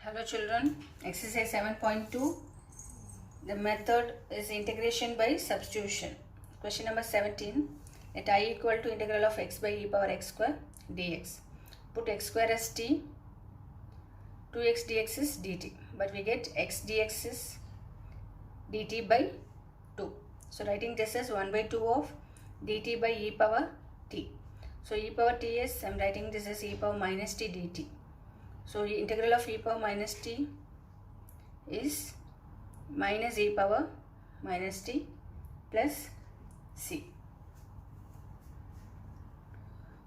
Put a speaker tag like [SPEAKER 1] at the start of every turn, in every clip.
[SPEAKER 1] Hello children, exercise 7.2. The method is integration by substitution. Question number 17. Let I equal to integral of x by e power x square dx. Put x square as t, 2x dx is dt. But we get x dx is dt by 2. So writing this as 1 by 2 of dt by e power t. So e power t is, I am writing this as e power minus t dt. So integral of e power minus t is minus e power minus t plus c.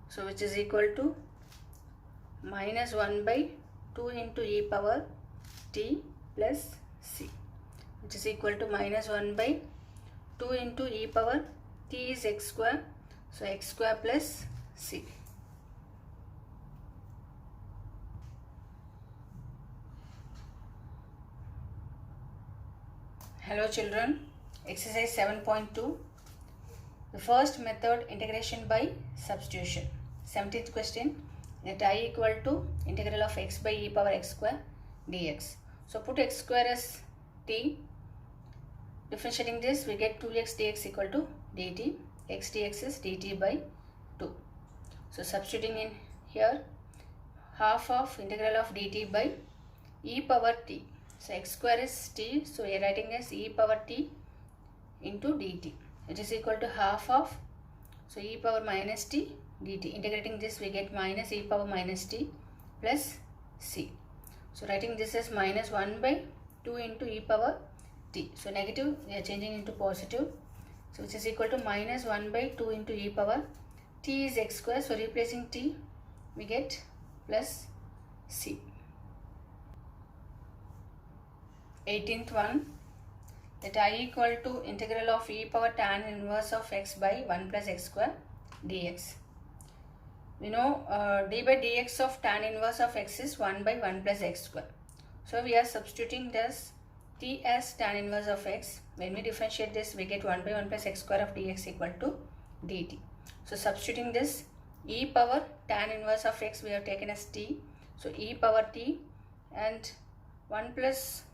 [SPEAKER 1] So which is equal to minus 1 by 2 into e power t plus c, which is equal to minus 1 by 2 into e power t is x square. So x square plus c. Hello children, exercise 7.2. The first method, integration by substitution. 17th question, let I equal to integral of x by e power x square dx. So put x square as t. Differentiating this, we get 2x dx equal to dt. X dx is dt by 2. So substituting in here, half of integral of dt by e power t. So x square is t, so we are writing as e power t into dt. It is equal to half of, so e power minus t dt. Integrating this, we get minus e power minus t plus c. So writing this as minus 1 by 2 into e power t. So negative, we are changing into positive. So which is equal to minus 1 by 2 into e power t is x square. So replacing t, we get plus c. 18th one, let I equal to integral of e power tan inverse of x by 1 plus x square dx. We know d by dx of tan inverse of x is 1 by 1 plus x square. So we are substituting this t as tan inverse of x. When we differentiate this, we get 1 by 1 plus x square of dx equal to dt. So substituting this e power tan inverse of x, we have taken as t. So e power t and 1 plus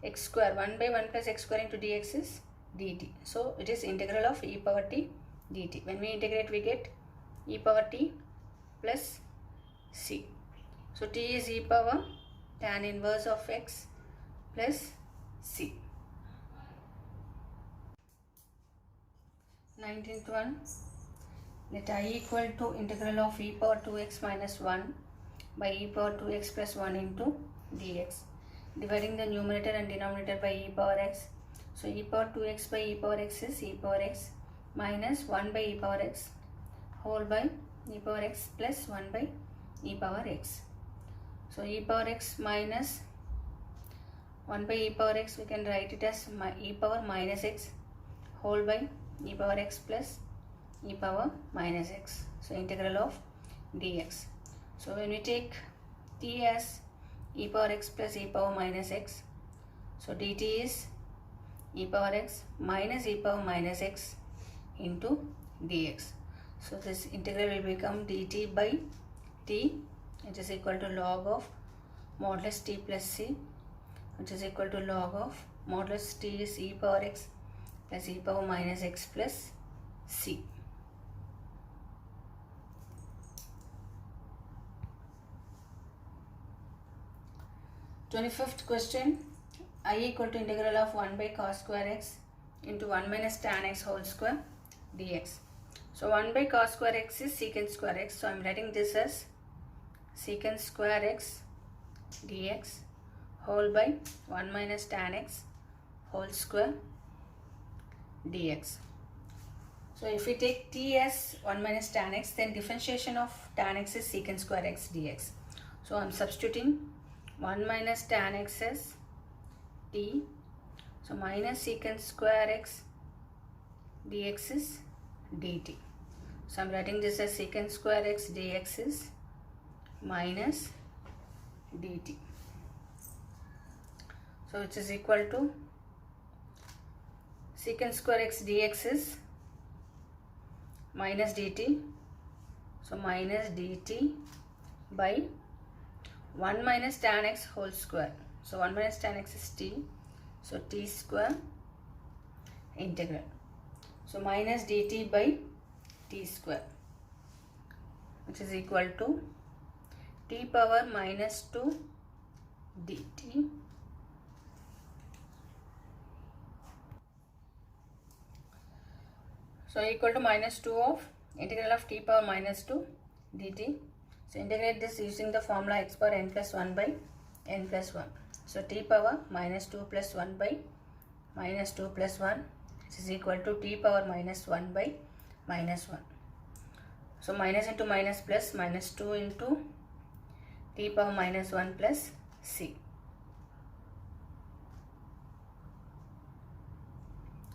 [SPEAKER 1] x square, 1 by 1 plus x square into dx is dt. So it is integral of e power t dt. When we integrate, we get e power t plus c. So t is e power tan inverse of x plus c. 19th one, let I equal to integral of e power 2x minus 1 by e power 2x plus 1 into dx. Dividing the numerator and denominator by e power x. So e power 2x by e power x is e power x minus 1 by e power x whole by e power x plus 1 by e power x. So e power x minus 1 by e power x, we can write it as e power minus x whole by e power x plus e power minus x. So integral of dx. So when we take t as e power x plus e power minus x, so dt is e power x minus e power minus x into dx. So this integral will become dt by t, which is equal to log of modulus t plus c, which is equal to log of modulus t is e power x plus e power minus x plus c. 25th question, I equal to integral of 1 by cos square x into 1 minus tan x whole square dx. So 1 by cos square x is secant square x. So I am writing this as secant square x dx whole by 1 minus tan x whole square dx. So if we take t as 1 minus tan x, then differentiation of tan x is secant square x dx. So I am substituting 1 minus tan x as t. So minus secant square x dx is dt. So I am writing this as secant square x dx is minus dt. So which is equal to secant square x dx is minus dt. So minus dt by 1 minus tan x whole square. So 1 minus tan x is t. So t square integral. So minus dt by t square, which is equal to t power minus 2 dt so equal to minus 2 of integral of t power minus 2 dt. So integrate this using the formula x power n plus 1 by n plus 1. So t power minus 2 plus 1 by minus 2 plus 1, which is equal to t power minus 1 by minus 1. So minus into minus plus, minus 2 into t power minus 1 plus c.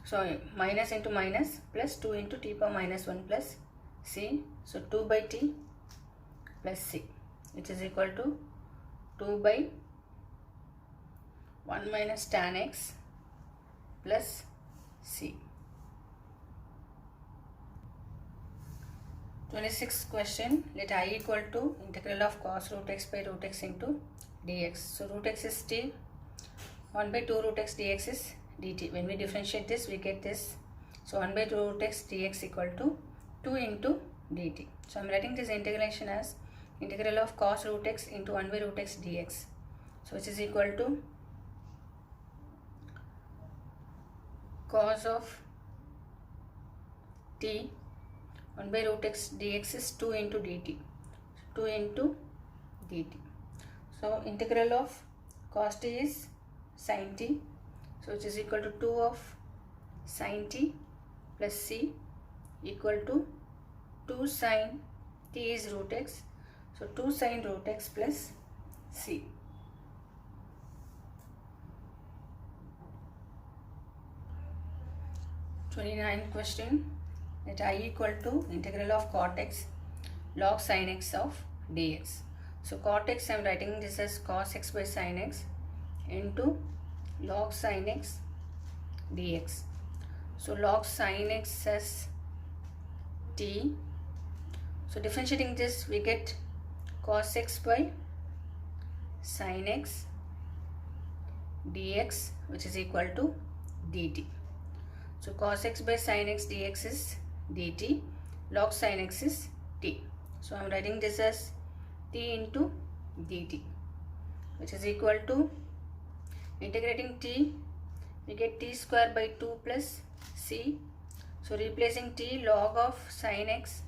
[SPEAKER 1] So minus into minus plus 2 into t power minus 1 plus c. So 2 by t plus c, which is equal to 2 by 1 minus tan x plus c. 26th question, let I equal to integral of cos root x by root x into dx. So root x is t, 1 by 2 root x dx is dt. When we differentiate this, we get this. So 1 by 2 root x dx equal to 2 into dt. So I am writing this integration as integral of cos root x into 1 by root x dx. So which is equal to cos of t 1 by root x dx is 2 into dt. 2 into dt. So integral of cos t is sin t. So which is equal to 2 of sin t plus c equal to 2 sin t is root x. So 2 sin root x plus c. Twenty-ninth question, let I equal to integral of cot x log sin x of dx. So cot x, I am writing this as cos x by sin x into log sin x dx. So log sin x as t. So differentiating this, we get cos x by sin x dx, which is equal to dt. So cos x by sin x dx is dt, log sin x is t. So I am writing this as t into dt, which is equal to integrating t, we get t square by 2 plus c. So replacing t, log of sin x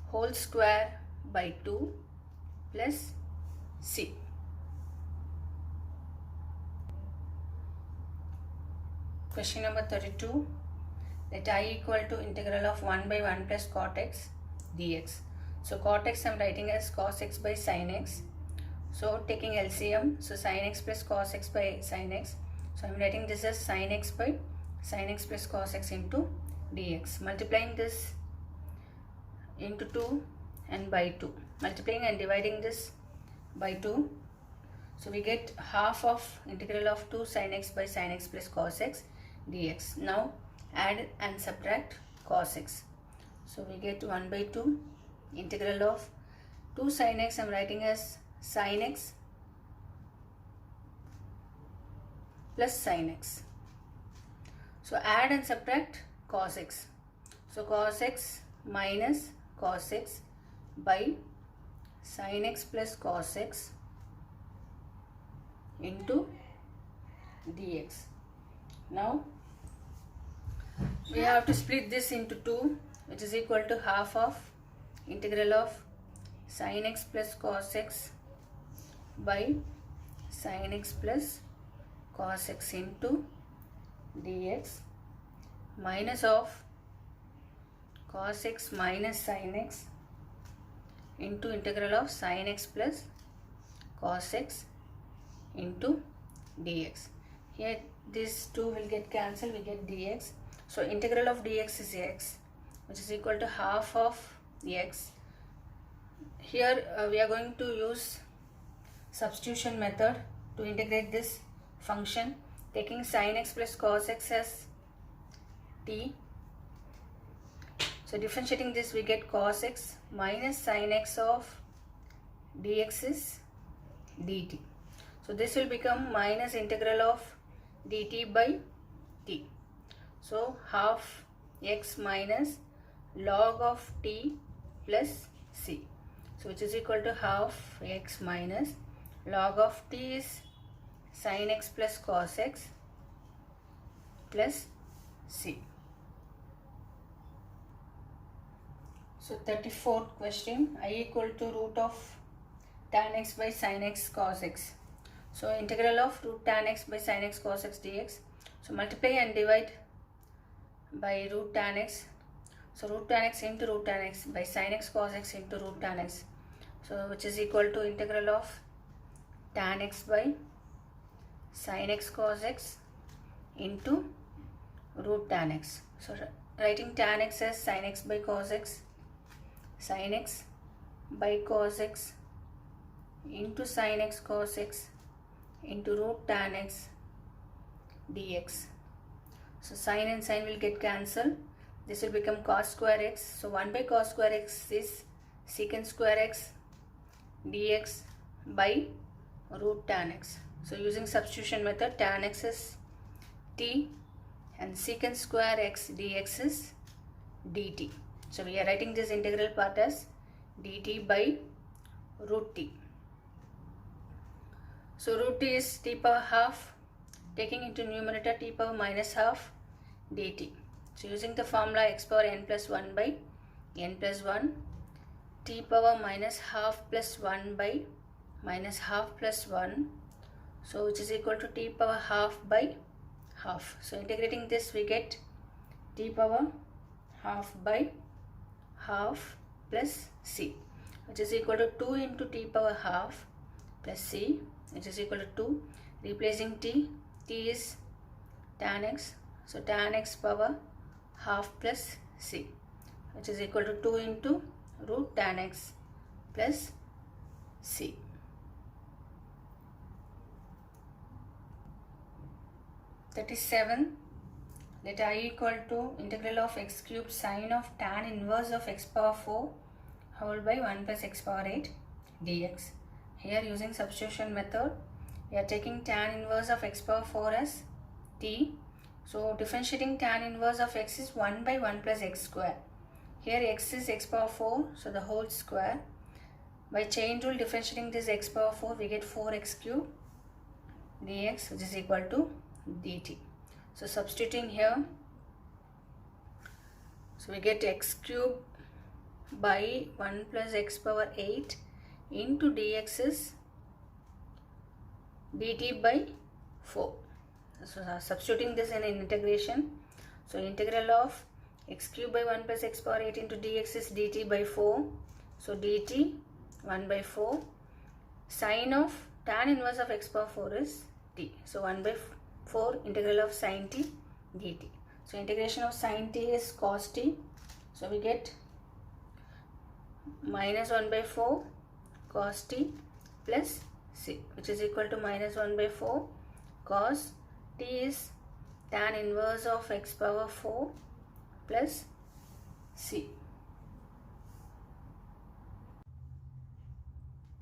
[SPEAKER 1] whole square by 2 plus c. Question number 32, let I equal to integral of 1 by 1 plus cot x dx. So cot x I am writing as cos x by sin x. So taking LCM, so sin x plus cos x by sin x. So I am writing this as sin x by sin x plus cos x into dx. Multiplying this into 2 and by 2. Multiplying and dividing this by 2. So we get half of integral of 2 sin x by sin x plus cos x dx. Now add and subtract cos x. So we get 1 by 2 integral of 2 sin x I am writing as sin x plus sin x. So add and subtract cos x. So cos x minus cos x by sin x plus cos x into dx. Now we have to split this into 2, which is equal to half of integral of sin x plus cos x by sin x plus cos x into dx minus of cos x minus sin x into integral of sin x plus cos x into dx. Here this 2 will get cancelled, we get dx. So integral of dx is x, which is equal to half of x. Here we are going to use substitution method to integrate this function, taking sin x plus cos x as t. So differentiating this, we get cos x minus sin x of dx is dt. So this will become minus integral of dt by t. So half x minus log of t plus c. So which is equal to half x minus log of t is sin x plus cos x plus c. So 34th question, I equal to root of tan x by sin x cos x. So integral of root tan x by sin x cos x dx. So multiply and divide by root tan x. So root tan x into root tan x by sin x cos x into root tan x. So which is equal to integral of tan x by sin x cos x into root tan x. So writing tan x as sin x by cos x, sin x by cos x into sin x cos x into root tan x dx. So sin and sin will get cancelled. This will become cos square x. So 1 by cos square x is secant square x dx by root tan x. So using substitution method, tan x is t and secant square x dx is dt. So we are writing this integral part as dt by root t. So root t is t power half, taking into numerator t power minus half dt. So using the formula x power n plus 1 by n plus 1, t power minus half plus 1 by minus half plus 1, so which is equal to t power half by half. So integrating this we get t power half by half plus c, which is equal to 2 into t power half plus c, which is equal to 2. Replacing t is tan x, so tan x power half plus c, which is equal to 2 into root tan x plus c. That is 7. Let I equal to integral of x cubed sine of tan inverse of x power 4 whole by 1 plus x power 8 dx. Here using substitution method, we are taking tan inverse of x power 4 as t. So differentiating tan inverse of x is 1 by 1 plus x square. Here x is x power 4, so the whole square. By chain rule differentiating this x power 4, we get 4x cube dx, which is equal to dt. So substituting here, so we get x cube by 1 plus x power 8 into dx is dt by 4. So substituting this in integration, so integral of x cube by 1 plus x power 8 into dx is dt by 4. So dt 1 by 4. Sine of tan inverse of x power 4 is t. So 1 by 4 integral of sin t dt. So integration of sin t is cos t. So we get minus 1 by 4 cos t plus c, which is equal to minus 1 by 4 cos t is tan inverse of x power 4 plus c.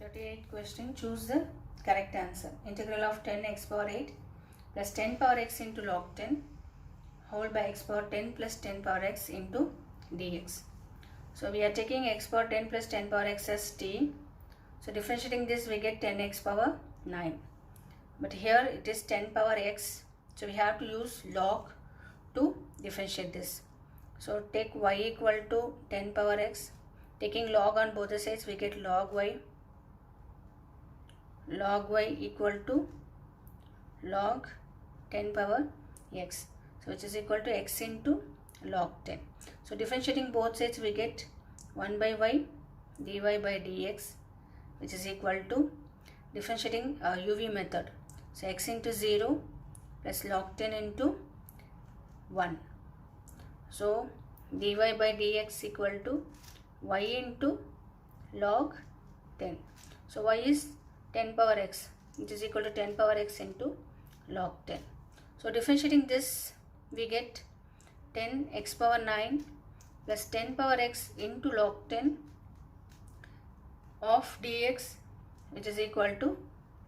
[SPEAKER 1] 38th question, choose the correct answer. Integral of 10 x power 8 plus 10 power x into log 10 whole by x power 10 plus 10 power x into dx. So we are taking x power 10 plus 10 power x as t. So differentiating this we get 10x power 9. But here it is 10 power x. So we have to use log to differentiate this. So take y equal to 10 power x. Taking log on both the sides we get log y. Log y equal to log 10 power x. So which is equal to x into log 10. So differentiating both sides we get 1 by y dy by dx, which is equal to differentiating UV method. So x into 0 plus log 10 into 1. So dy by dx equal to y into log 10. So y is 10 power x, which is equal to 10 power x into log 10. So differentiating this we get 10 x power 9 plus 10 power x into log 10 of dx, which is equal to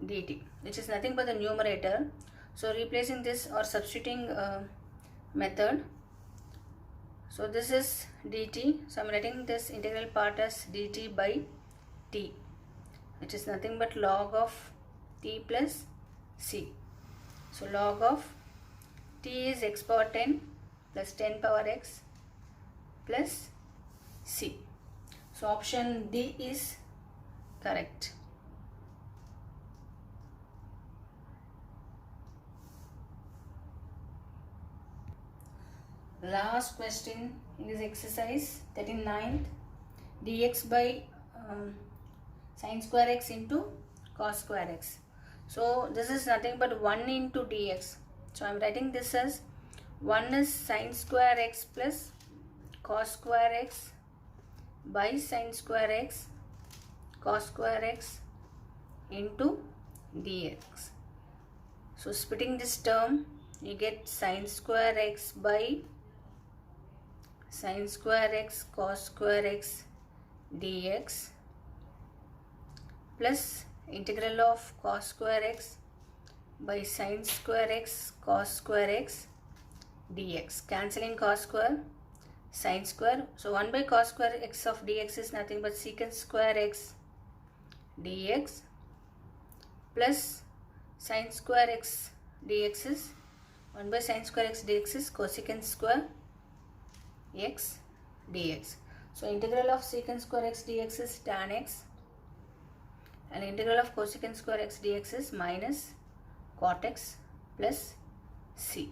[SPEAKER 1] dt, which is nothing but the numerator. So replacing this or substituting method, so this is dt, so I am writing this integral part as dt by t, which is nothing but log of t plus c. So log of t is x power 10 plus 10 power x plus c. So option D is correct. Last question in this exercise, 39th, dx by sin square x into cos square x. So this is nothing but 1 into dx. So I am writing this as 1 is sin square x plus cos square x by sin square x cos square x into dx. So splitting this term, you get sin square x by sin square x cos square x dx plus integral of cos square x by sin square x cos square x dx. Cancelling cos square, sin square. So 1 by cos square x of dx is nothing but secant square x dx plus sin square x dx is 1 by sin square x dx is cosecant square x dx. So integral of secant square x dx is tan x and integral of cosecant square x dx is minus cot x plus c.